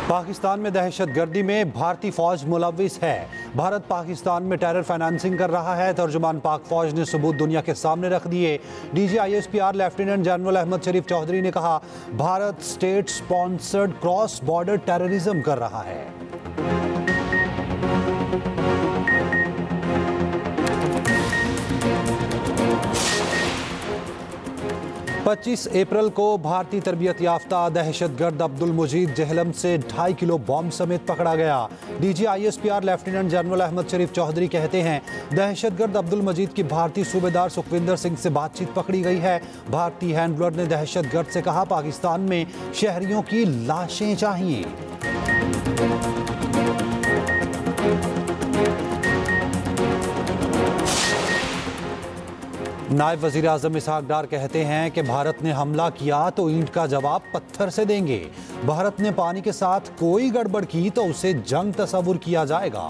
पाकिस्तान में दहशतगर्दी में भारतीय फौज मुलविस है। भारत पाकिस्तान में टेरर फाइनेंसिंग कर रहा है। तर्जुमान पाक फौज ने सबूत दुनिया के सामने रख दिए। DG ISPR lieutenant general Ahmed Sharif Chaudhry ने कहा, Bharat state sponsored cross border terrorism कर रहा है। 25 अप्रैल को भारतीय तरबियत याफ्ता दहशतगर्द अब्दुल मजीद जहलम से 2.5 किलो बॉम्ब समेत पकड़ा गया। DG ISPR lieutenant general Ahmed Sharif Chaudhry कहते हैं, दहशतगर्द अब्दुल मजीद की भारतीय सूबेदार सुखविंदर सिंह से बातचीत पकड़ी गई है। भारतीय हैंडलर ने दहशतगर्द से कहा, पाकिस्तान में शहरियों की लाशें चाहिए। नायब वज़ीर आज़म इसहाक डार कहते हैं कि भारत ने हमला किया तो ईंट का जवाब पत्थर से देंगे। भारत ने पानी के साथ कोई गड़बड़ की तो उसे जंग तस्वुर किया जाएगा।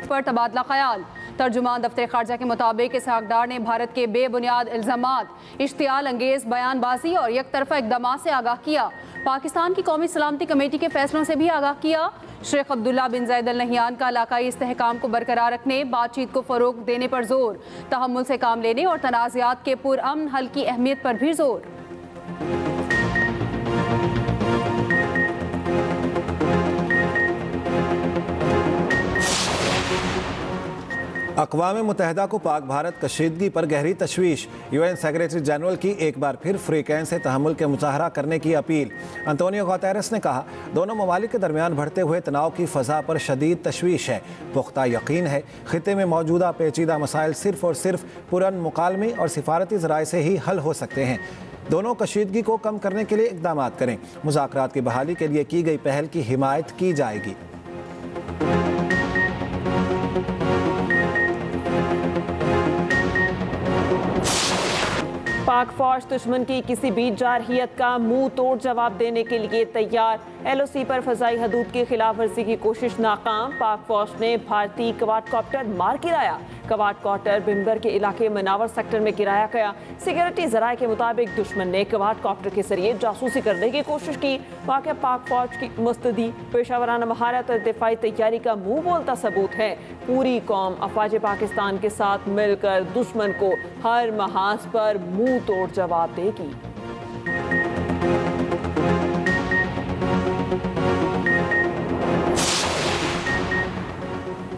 पर तबादला ख्याल। तर्जुमान दफ्तर खारजा के मुताबिक इसहाक डार ने भारत के बेबुनियाद इल्ज़ामात, इश्तियाल अंगेज बयानबाजी और एक तरफा इक़दामात से आगाह किया। पाकिस्तान की कौमी सलामती कमेटी के फैसलों से भी आगाह किया। शेख अब्दुल्ला बिन ज़ायद अल नहयान का इलाकाई इस्तेहकाम को बरकरार रखने, बातचीत को फ़रोग़ देने पर जोर, तहम्मुल से काम लेने और तनाज़ात के पुरअमन हल की अहमियत पर भी जोर। अक़वाम मुत्तहिदा को पाक भारत कशीदगी पर गहरी तशवीश। UN सेक्रेटरी जनरल की एक बार फिर फ्रीकैन से तहम्मुल के मुज़ाहरा करने की अपील। अंतोनियो गुतेरेस ने कहा, दोनों ममालिक के दरमियान बढ़ते हुए तनाव की फ़ज़ा पर शदीद तशवीश है। पुख्ता यकीन है ख़ित्ते में मौजूदा पेचीदा मसाइल सिर्फ़ और सिर्फ पुरअमन मुकालमे और सिफारती ज़राए से ही हल हो सकते हैं। दोनों कशीदगी को कम करने के लिए इक़दामात करें। मुज़ाकरात की बहाली के लिए की गई पहल की हिमायत की जाएगी। पाक फौज दुश्मन की किसी भी जारहियत का मुंह तोड़ जवाब देने के लिए तैयार। LOC पर फ़ज़ाई हदूद की खिलाफ वर्जी की कोशिश नाकाम। पाक फौज ने भारतीय क्वाडकॉप्टर मार गिराया। क्वाडकॉप्टर बिम्बर के इलाके मनावर सेक्टर में गिराया गया। सिक्योरिटी ज़राए के मुताबिक दुश्मन ने क्वाडकॉप्टर के जरिए जासूसी करने की कोशिश की। वाक़या पाक फौज की मुस्तदी पेशावराना महारत और दिफाई तैयारी का मुँह बोलता सबूत है। पूरी कौम अफवाज पाकिस्तान के साथ मिलकर दुश्मन को हर महाज पर मुँह तोड़ जवाब देगी।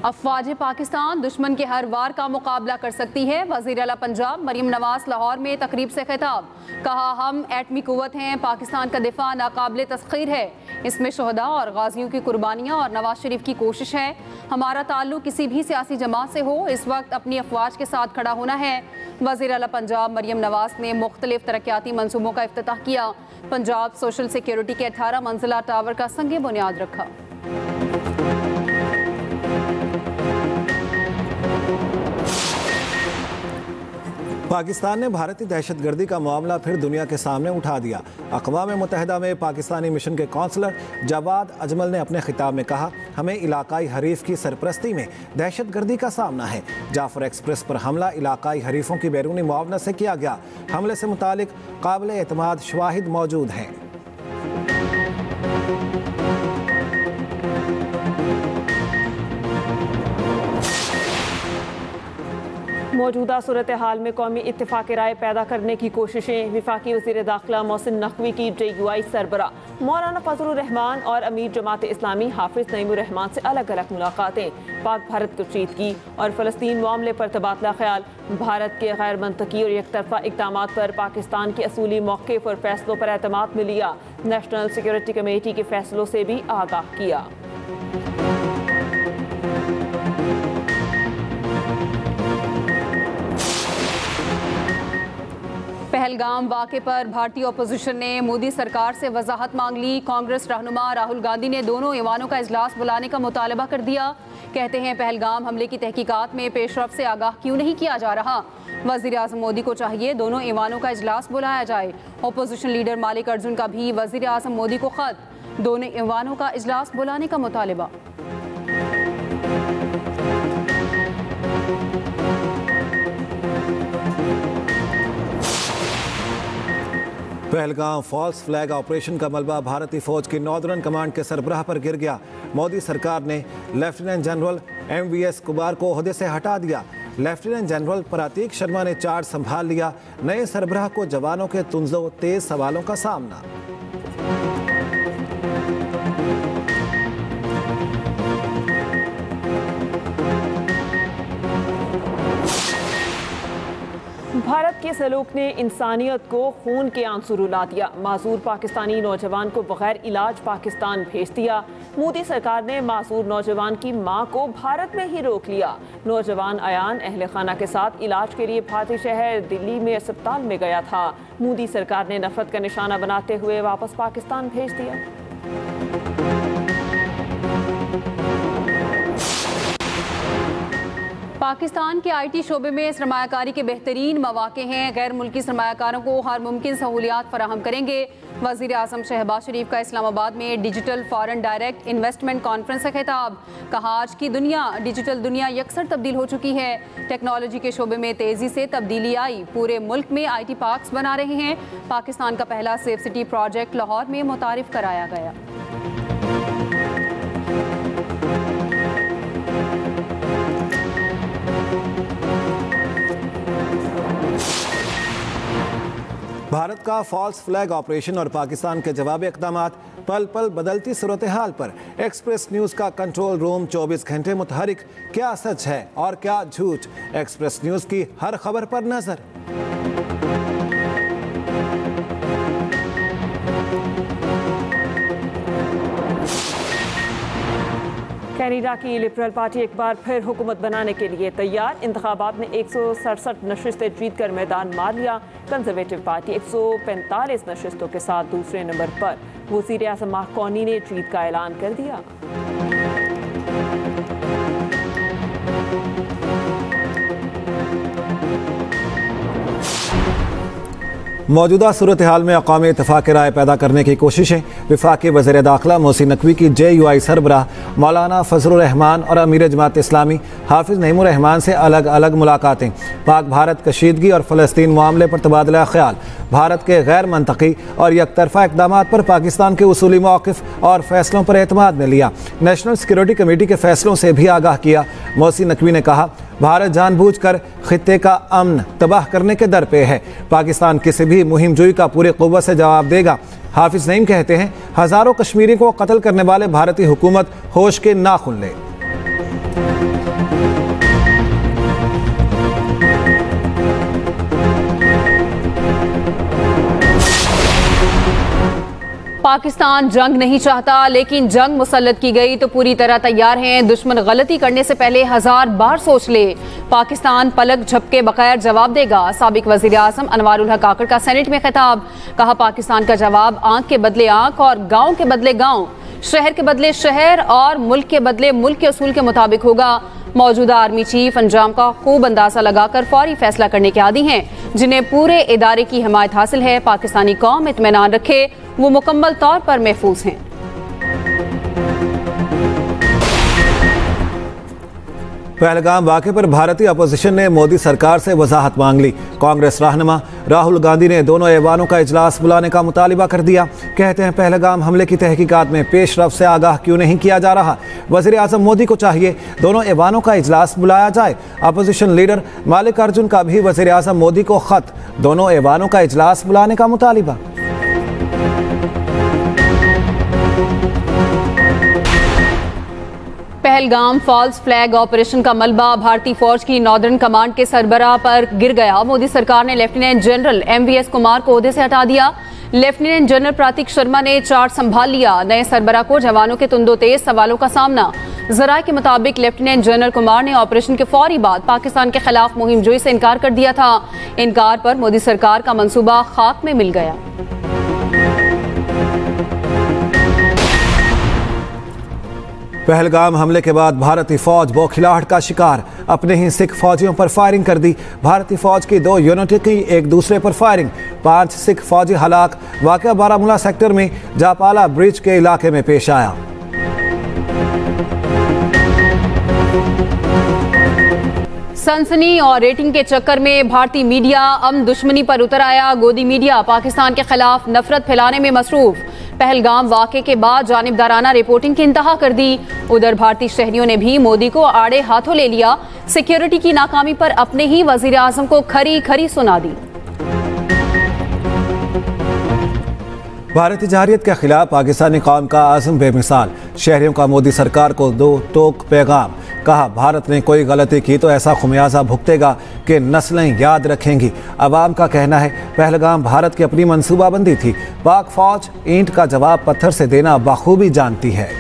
अफवाज पाकिस्तान दुश्मन के हर वार का मुकाबला कर सकती है। वज़ीर आला पंजाब मरियम नवाज लाहौर में तकरीब से खिताब, कहा, हम एटमी कुव्वत हैं। पाकिस्तान का दिफा नाकाबिल तस्खीर है। इसमें शहदा और गाजियों की कुर्बानियाँ और नवाज शरीफ की कोशिश है। हमारा ताल्लुक किसी भी सियासी जमात से हो, इस वक्त अपनी अफवाज के साथ खड़ा होना है। वज़ीर आला पंजाब मरियम नवाज ने मुख्तलिफ तरक्याती मनसूबों का इफ्तिताह किया। पंजाब सोशल सिक्योरिटी के 18 मंजिला टावर का संगे बुनियाद रखा। पाकिस्तान ने भारतीय दहशतगर्दी का मामला फिर दुनिया के सामने उठा दिया। अक़वाम मुत्तहिदा में पाकिस्तानी मिशन के कौंसलर जवाद अजमल ने अपने खिताब में कहा, हमें इलाकाई हरीफ की सरपरस्ती में दहशतगर्दी का सामना है। जाफर एक्सप्रेस पर हमला इलाकाई हरीफों की बैरूनी मुआवनत से किया गया। हमले से मुतालिक काबिल एतमाद शवाहिद मौजूद हैं। मौजूदा सूरत हाल में कौमी इत्तेफाक राय पैदा करने की कोशिशें। वफाकी वज़ीर दाखिला मोहसिन नकवी की JUI सरबरा मौलाना फजलुर रहमान और अमीर जमात इस्लामी हाफिज नईमुर रहमान से अलग अलग मुलाकातें। पाक भारत कशीदगी और फ़लस्तीन मामले पर तबादला ख्याल। भारत के गैर मंतकी और एक तरफा इक़दामात पर पाकिस्तान के असूली मौक़िफ़ और फैसलों पर एतमाद में लिया। नेशनल सिक्योरिटी कमेटी के फैसलों से भी आगाह किया। पहलगाम वाक़े पर भारतीय अपोजिशन ने मोदी सरकार से वजाहत मांग ली। कांग्रेस रहनुमा राहुल गांधी ने दोनों ईवानों का इजलास बुलाने का मुतालबा कर दिया। कहते हैं, पहलगाम हमले की तहकीकात में पेशरफ से आगाह क्यों नहीं किया जा रहा। वज़ीर आज़म मोदी को चाहिए दोनों ईवानों का इजलास बुलाया जाए। अपोजिशन लीडर मालिक अर्जुन का भी वज़ीर आज़म मोदी को ख़त, दोनों ईवानों का इजलास बुलाने का मुतालबा। पहलगाम फॉल्स फ्लैग ऑपरेशन का मलबा भारतीय फौज की नॉर्दर्न कमांड के सरबराह पर गिर गया। मोदी सरकार ने लेफ्टिनेंट जनरल MVS कुमार को ओहदे से हटा दिया। लेफ्टिनेंट जनरल प्रतीक शर्मा ने चार्ज संभाल लिया। नए सरबराह को जवानों के तुंजो तेज सवालों का सामना। भारत के सलूक ने इंसानियत को खून के आंसू रुला दिया। मासूर पाकिस्तानी नौजवान को बगैर इलाज पाकिस्तान भेज दिया। मोदी सरकार ने मासूर नौजवान की मां को भारत में ही रोक लिया। नौजवान अयान अहले खाना के साथ इलाज के लिए भारतीय शहर दिल्ली में अस्पताल में गया था। मोदी सरकार ने नफरत का निशाना बनाते हुए वापस पाकिस्तान भेज दिया। पाकिस्तान के IT शोबे में सरमायाकारी के बेहतरीन मौके हैं। गैर मुल्की सरमायाकारों को हर मुमकिन सहूलियात फराहम करेंगे। वज़ीर आज़म शहबाज शरीफ का इस्लामाबाद में digital foreign direct investment conference से खिताब। कहा, आज की दुनिया डिजिटल दुनिया यकसर तब्दील हो चुकी है। टेक्नोलॉजी के शोबे में तेज़ी से तब्दीली आई। पूरे मुल्क में IT पार्क्स बना रहे हैं। पाकिस्तान का पहला सेफ सिटी प्रोजेक्ट लाहौर में मुतारिफ कराया गया। भारत का फॉल्स फ्लैग ऑपरेशन और पाकिस्तान के जवाबी इक़दामात, पल पल बदलती सूरत हाल पर एक्सप्रेस न्यूज़ का कंट्रोल रूम 24 घंटे मुतहरिक। क्या सच है और क्या झूठ, एक्सप्रेस न्यूज़ की हर खबर पर नजर। कैनेडा की लिबरल पार्टी एक बार फिर हुकूमत बनाने के लिए तैयार। इंतखाबात में 167 नशिस्तें जीत कर मैदान मार लिया। कंजर्वेटिव पार्टी 145 नशिस्तों के साथ दूसरे नंबर पर। वज़ीर आज़म माकौनी ने जीत का ऐलान कर दिया। मौजूदा सूरत हाल में अक़वामी इत्तफ़ाक़ राय पैदा करने की कोशिशें। वफ़ाक़ी वज़ीर दाखिला मोहसिन नकवी की JUI सरबराह मौलाना फजलुर रहमान और अमीर जमात इस्लामी हाफिज़ नईमुर रहमान से अलग अलग मुलाकातें। पाक भारत कशीदगी और फ़लस्तीन मामले पर तबादला ख्याल। भारत के गैर मंतकी और यकतरफ़ा इक़दामात पर पाकिस्तान के उसूली मौक़िफ़ और फ़ैसलों पर एतमाद में लिया। नेशनल सिक्योरिटी कमेटी के फ़ैसलों से भी आगाह किया। मोहसिन नकवी ने कहा, भारत जानबूझकर खित्ते का अमन तबाह करने के दर पे है। पाकिस्तान किसी भी मुहिम जोई का पूरी क़ुव्वत से जवाब देगा। हाफिज नईम कहते हैं, हज़ारों कश्मीरी को कत्ल करने वाले भारतीय हुकूमत होश के नाखून ले। पाकिस्तान जंग नहीं चाहता, लेकिन जंग मुसल्लत की गई तो पूरी तरह तैयार हैं। दुश्मन गलती करने से पहले 1000 बार सोच ले। पाकिस्तान पलक झपके बगैर जवाब देगा। साबिक वज़ीर आज़म अनवार उल हक काकड़ का सेनेट में खिताब। कहा, पाकिस्तान का जवाब आंख के बदले आंख और गांव के बदले गांव, शहर के बदले शहर और मुल्क के बदले मुल्क के उसूल के मुताबिक होगा। मौजूदा आर्मी चीफ अंजाम का खूब अंदाजा लगाकर फौरी फैसला करने के आदी हैं, जिन्हें पूरे इदारे की हिमायत हासिल है। पाकिस्तानी कौम इत्मीनान रखे, वो मुकम्मल तौर पर महफूज हैं। पहलगाम वाक़े पर भारतीय अपोजिशन ने मोदी सरकार से वजाहत मांग ली। कांग्रेस रहनुमा राहुल गांधी ने दोनों ऐवानों का इजलास बुलाने का मुतालिबा कर दिया। कहते हैं, पहलगाम हमले की तहकीकात में पेशरफ से आगाह क्यों नहीं किया जा रहा। वज़ीर आज़म मोदी को चाहिए दोनों ऐवानों का इजलास बुलाया जाए। अपोजिशन लीडर मल्लिकार्जुन का भी वज़ीर आज़म मोदी को खत, दोनों ऐवानों का इजलास बुलाने का मुतालिबा। पहलगाम फॉल्स फ्लैग ऑपरेशन का मलबा भारतीय फौज की नॉर्दर्न कमांड के सरबराह पर गिर गया। मोदी सरकार ने लेफ्टिनेंट जनरल MVS कुमार को ओहदे से हटा दिया। लेफ्टिनेंट जनरल प्रतीक शर्मा ने चार्ज संभाल लिया। नए सरबराह को जवानों के तुंदो तेज सवालों का सामना। जराये के मुताबिक लेफ्टिनेंट जनरल कुमार ने ऑपरेशन के फौरी बाद पाकिस्तान के खिलाफ मुहिम जोई से इनकार कर दिया था। इनकार पर मोदी सरकार का मंसूबा खाक में मिल गया। पहलगाम हमले के बाद भारतीय फौज बौखिलाहट का शिकार। अपने ही सिख फौजियों पर फायरिंग कर दी। भारतीय फौज की 2 यूनिट की एक दूसरे पर फायरिंग। 5 सिख फौजी हलाक। वाक़या बारामूला सेक्टर में जापाला ब्रिज के इलाके में पेश आया। सनसनी और रेटिंग के चक्कर में भारतीय मीडिया अमन दुश्मनी पर उतर आया। गोदी मीडिया पाकिस्तान के खिलाफ नफरत फैलाने में मसरूफ। पहलगाम वाक़े के बाद जानिबदाराना रिपोर्टिंग की इंतहा कर दी। उधर भारतीय शहरियों ने भी मोदी को आड़े हाथों ले लिया। सिक्योरिटी की नाकामी पर अपने ही वजीर आजम को खरी खरी सुना दी। भारतीय जारियत के खिलाफ पाकिस्तानी कौम का आज़म बेमिसाल। शहरियों का मोदी सरकार को दो टोक पैगाम। कहा, भारत ने कोई गलती की तो ऐसा खुमियाजा भुगतेगा कि नस्लें याद रखेंगी। अवाम का कहना है पहलगाम भारत की अपनी मनसूबाबंदी थी। पाक फौज ईंट का जवाब पत्थर से देना बखूबी जानती है।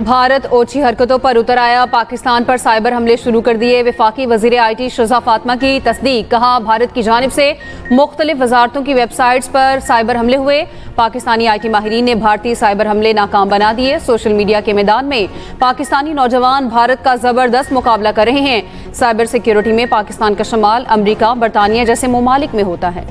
भारत ओछी हरकतों पर उतर आया। पाकिस्तान पर साइबर हमले शुरू कर दिए। वफाकी वजीर IT शुजा फातिमा की तस्दीक। कहा, भारत की जानिब से मुख्तलिफ वजारतों की वेबसाइट्स पर साइबर हमले हुए। पाकिस्तानी IT माहिरीन ने भारतीय साइबर हमले नाकाम बना दिए। सोशल मीडिया के मैदान में पाकिस्तानी नौजवान भारत का जबरदस्त मुकाबला कर रहे हैं। साइबर सिक्योरिटी में पाकिस्तान का शुमाल अमरीका, बरतानिया जैसे ममालिक में होता है।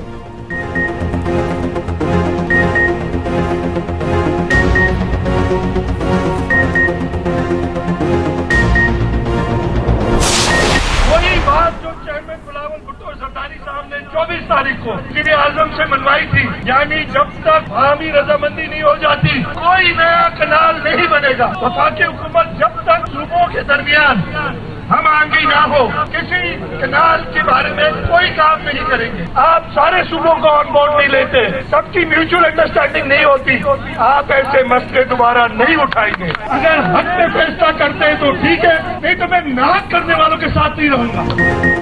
साहब ने 24 तारीख को वज़ीर आज़म से मनवाई थी, यानी जब तक आवामी रजामंदी नहीं हो जाती कोई नया कनाल नहीं बनेगा। वफाकी हुकूमत जब तक सूबों के दरमियान हम आंगी ना हो किसी कनाल के बारे में कोई काम नहीं करेंगे। आप सारे सूबों को ऑन बोर्ड नहीं लेते, सबकी म्यूचुअल अंडरस्टैंडिंग नहीं होती, आप ऐसे मसले दोबारा नहीं उठाएंगे। अगर हक में फैसला करते हैं तो ठीक है, नहीं तो मैं नाक करने वालों के साथ नहीं रहूंगा।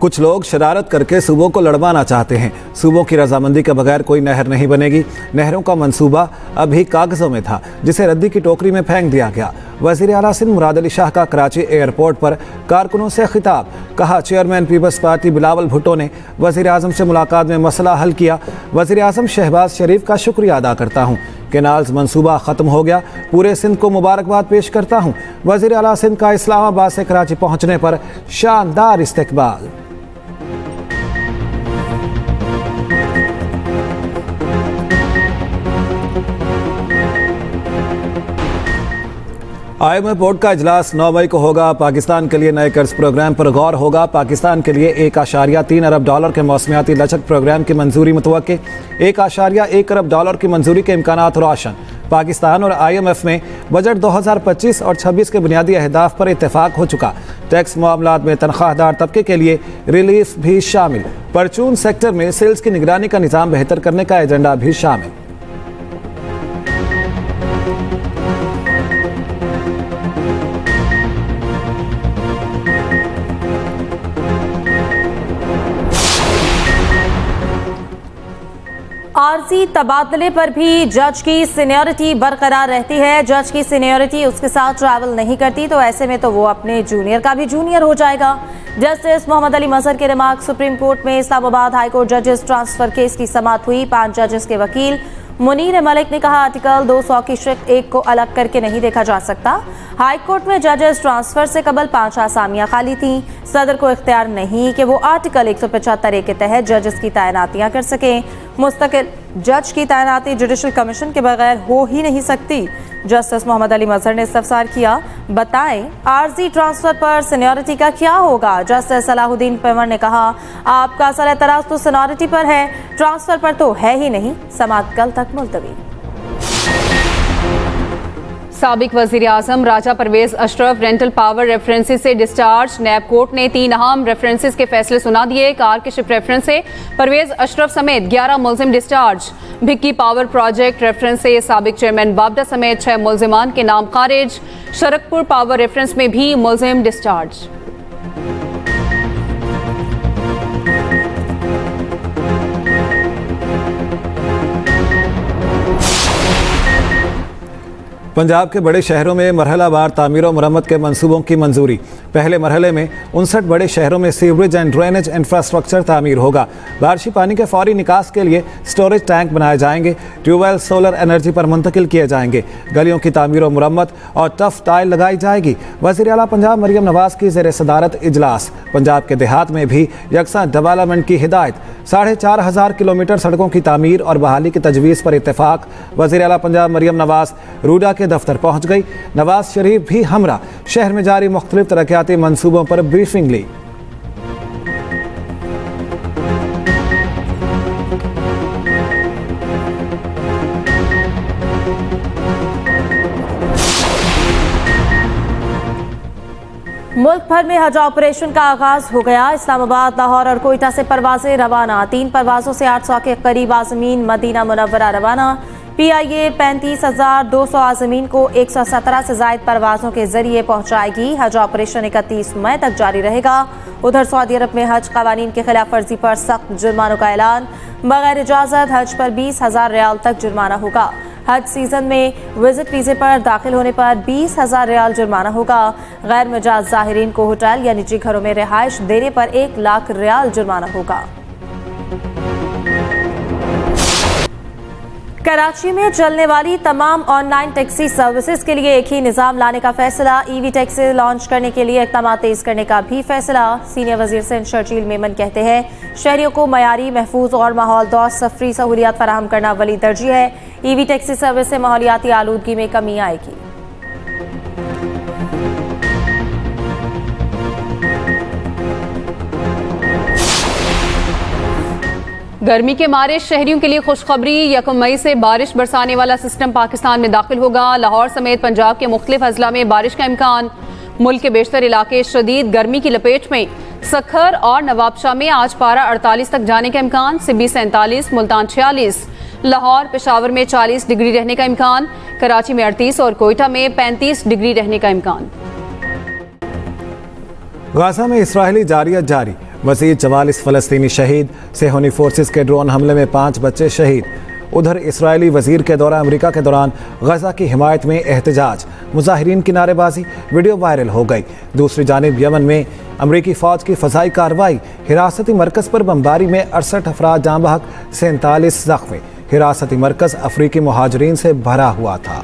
कुछ लोग शरारत करके सूबों को लड़वाना चाहते हैं। सूबों की रजामंदी के बगैर कोई नहर नहीं बनेगी। नहरों का मंसूबा अभी कागजों में था, जिसे रद्दी की टोकरी में फेंक दिया गया। वज़ीर आला सिंध मुराद अली शाह का कराची एयरपोर्ट पर कारकुनों से खिताब। कहा, चेयरमैन पीपल्स पार्टी बिलावल भुट्टो ने वज़ीर आज़म से मुलाकात में मसला हल किया। वज़ीर आज़म शहबाज शरीफ का शुक्रिया अदा करता हूँ। केनाल्स मंसूबा ख़त्म हो गया। पूरे सिंध को मुबारकबाद पेश करता हूँ। वज़ीर आला सिंध का इस्लामाबाद से कराची पहुँचने पर शानदार इस्तकबाल। IMF बोर्ड का इजलास 9 मई को होगा। पाकिस्तान के लिए नए कर्ज प्रोग्राम पर गौर होगा। पाकिस्तान के लिए $1.3 अरब के मौसमियाती लचक प्रोग्राम की मंजूरी मुतवक्के। $1.1 अरब की मंजूरी के इम्कानात रोशन। पाकिस्तान और IMF में बजट 2025 और 26 के बुनियादी अहदाफ पर इत्तेफाक हो चुका। टैक्स मामलात में तनख्वाहदार तबके के लिए रिलीफ भी शामिल। परचून सेक्टर में सेल्स की निगरानी का निज़ाम बेहतर करने का एजेंडा भी शामिल। आर्जी तबादले पर भी जज की सीनियरिटी बरकरार रहती है। जज की सीनियरिटी उसके साथ ट्रैवल नहीं करती, तो ऐसे में तो वो अपने जूनियर का भी जूनियर हो जाएगा। जस्टिस मोहम्मद अली मजहर के रिमार्क। सुप्रीम कोर्ट में इस्लामाबाद हाई कोर्ट जजेस ट्रांसफर केस की समाअत हुई। 5 जजेस के वकील मुनीर मलिक ने कहा, आर्टिकल 200 की शिक 1 को अलग करके नहीं देखा जा सकता। हाई कोर्ट में जजेस ट्रांसफर से कबल 5 आसामियां खाली थीं। सदर को इख्तियार नहीं कि वो आर्टिकल 175 के तहत जजेस की तैनातियां कर सकें। मुस्तकिल जज की तैनाती जुडिशल कमीशन के बगैर हो ही नहीं सकती। जस्टिस मोहम्मद अली मजहर ने इस्तफसार किया, बताएं आर्जी ट्रांसफर पर सीनियरिटी का क्या होगा। जस्टिस सलाहुद्दीन पेवर ने कहा, आपका असल एतराज तो सीनियरिटी पर है, ट्रांसफर पर तो है ही नहीं। समाअत कल तक मुलतवी। साबिक वज़ीर आज़म Raja Pervez Ashraf rental power references से डिस्चार्ज। नैब कोर्ट ने 3 अहम रेफरेंसेस के फैसले सुना दिए। कार के शिप रेफरेंस से परवेज अशरफ समेत 11 मुलजिम डिस्चार्ज। भिक्की पावर प्रोजेक्ट रेफरेंस से साबिक चेयरमैन बाबडा समेत 6 मुलजिमान के नाम खारिज। शरकपुर पावर रेफरेंस में भी मुलजिम डिस्चार्ज। पंजाब के बड़े शहरों में मरहलावार तामीर और मरम्मत के मंसूबों की मंजूरी। पहले मरहले में 59 बड़े शहरों में सीवरेज एंड ड्रेनेज इंफ्रास्ट्रक्चर तामीर होगा। बारिशी पानी के फौरी निकास के लिए स्टोरेज टैंक बनाए जाएंगे। ट्यूबवेल सोलर एनर्जी पर मुंतकिल किए जाएंगे। गलियों की तामीर और मुरम्मत और टफ टाइल लगाई जाएगी। वज़ीर आला पंजाब मरियम नवाज की ज़ेर सदारत इजलास। पंजाब के देहात में भी यकसा डेवलपमेंट की हिदायत। 4,500 किलोमीटर सड़कों की तामीर और बहाली की तजवीज़ पर इत्तेफाक। वज़ीर आला पंजाब मरियम नवाज रूडा के दफ्तर पहुंच गई। नवाज शरीफ भी हमरा शहर में जारी मुख्तलिफ तरक्याती मंसूबों पर ब्रीफिंग ली। मुल्क भर में हज ऑपरेशन का आगाज हो गया। इस्लामाबाद, लाहौर और कोयटा से परवाजें रवाना। 3 परवाजों से 800 के करीब आज़मीन मदीना मुनव्वरा रवाना। PIA 35,200 आज़मीन को 117 से ज़ायद परवाज़ों के जरिए पहुँचाएगी। हज ऑपरेशन 31 मई तक जारी रहेगा। उधर सऊदी अरब में हज कवानीन की खिलाफ वर्जी पर सख्त जुर्मानों का ऐलान। बगैर इजाज़त हज पर 20,000 रियाल तक जुर्माना होगा। हज सीजन में विजिट वीज़े पर दाखिल होने पर 20,000 रियाल जुर्माना होगा। गैर मिजाज ज़ाहिरीन को होटल या निजी घरों में रिहाइश देने पर 1 लाख रियाल जुर्माना होगा। कराची में चलने वाली तमाम ऑनलाइन टैक्सी सर्विसेज के लिए एक ही निज़ाम लाने का फैसला। EV टैक्सी लॉन्च करने के लिए इक़दाम तेज करने का भी फैसला। सीनियर वज़ीर सिंध शर्जील मेमन कहते हैं शहरियों को मयारी, महफूज और माहौलदोर सफरी सहूलियात फराहम करना वली तरजीह है। EV टैक्सी सर्विस से माहौलियाती आलूदगी में कमी आएगी। गर्मी के मारे शहरियों के लिए खुशखबरी। 1 मई से बारिश बरसाने वाला सिस्टम पाकिस्तान में दाखिल होगा। लाहौर समेत पंजाब के मुख्तलिफ अजला में बारिश का इम्कान। मुल्क के बेशतर इलाके शदीद गर्मी की लपेट में। सखर और नवाबशाह में आज पारा 48 तक जाने का इम्कान। सिबी 47, मुल्तान 46, लाहौर पेशावर में 40 डिग्री रहने का इम्कान। कराची में 38 और कोयटा में 35 डिग्री रहने का इम्कान। गाजा में इसराइली जारियत जारी। मज़ीद 44 फ़लस्तीनी शहीद। सेहोनी फोर्सेस के ड्रोन हमले में 5 बच्चे शहीद। उधर इसराइली वज़ीर के दौरा अमेरिका के दौरान गजा की हिमायत में एहतजाज। मुजाहिरीन की नारेबाजी वीडियो वायरल हो गई। दूसरी जानिब यमन में अमरीकी फ़ौज की फ़ज़ाई कार्रवाई। हिरासती मरकज़ पर बमबारी में 68 अफराद जाँ बहक, 47 ज़ख्मी। हिरासती मरकज़ अफ्रीकी मुहाजिरीन से भरा हुआ था।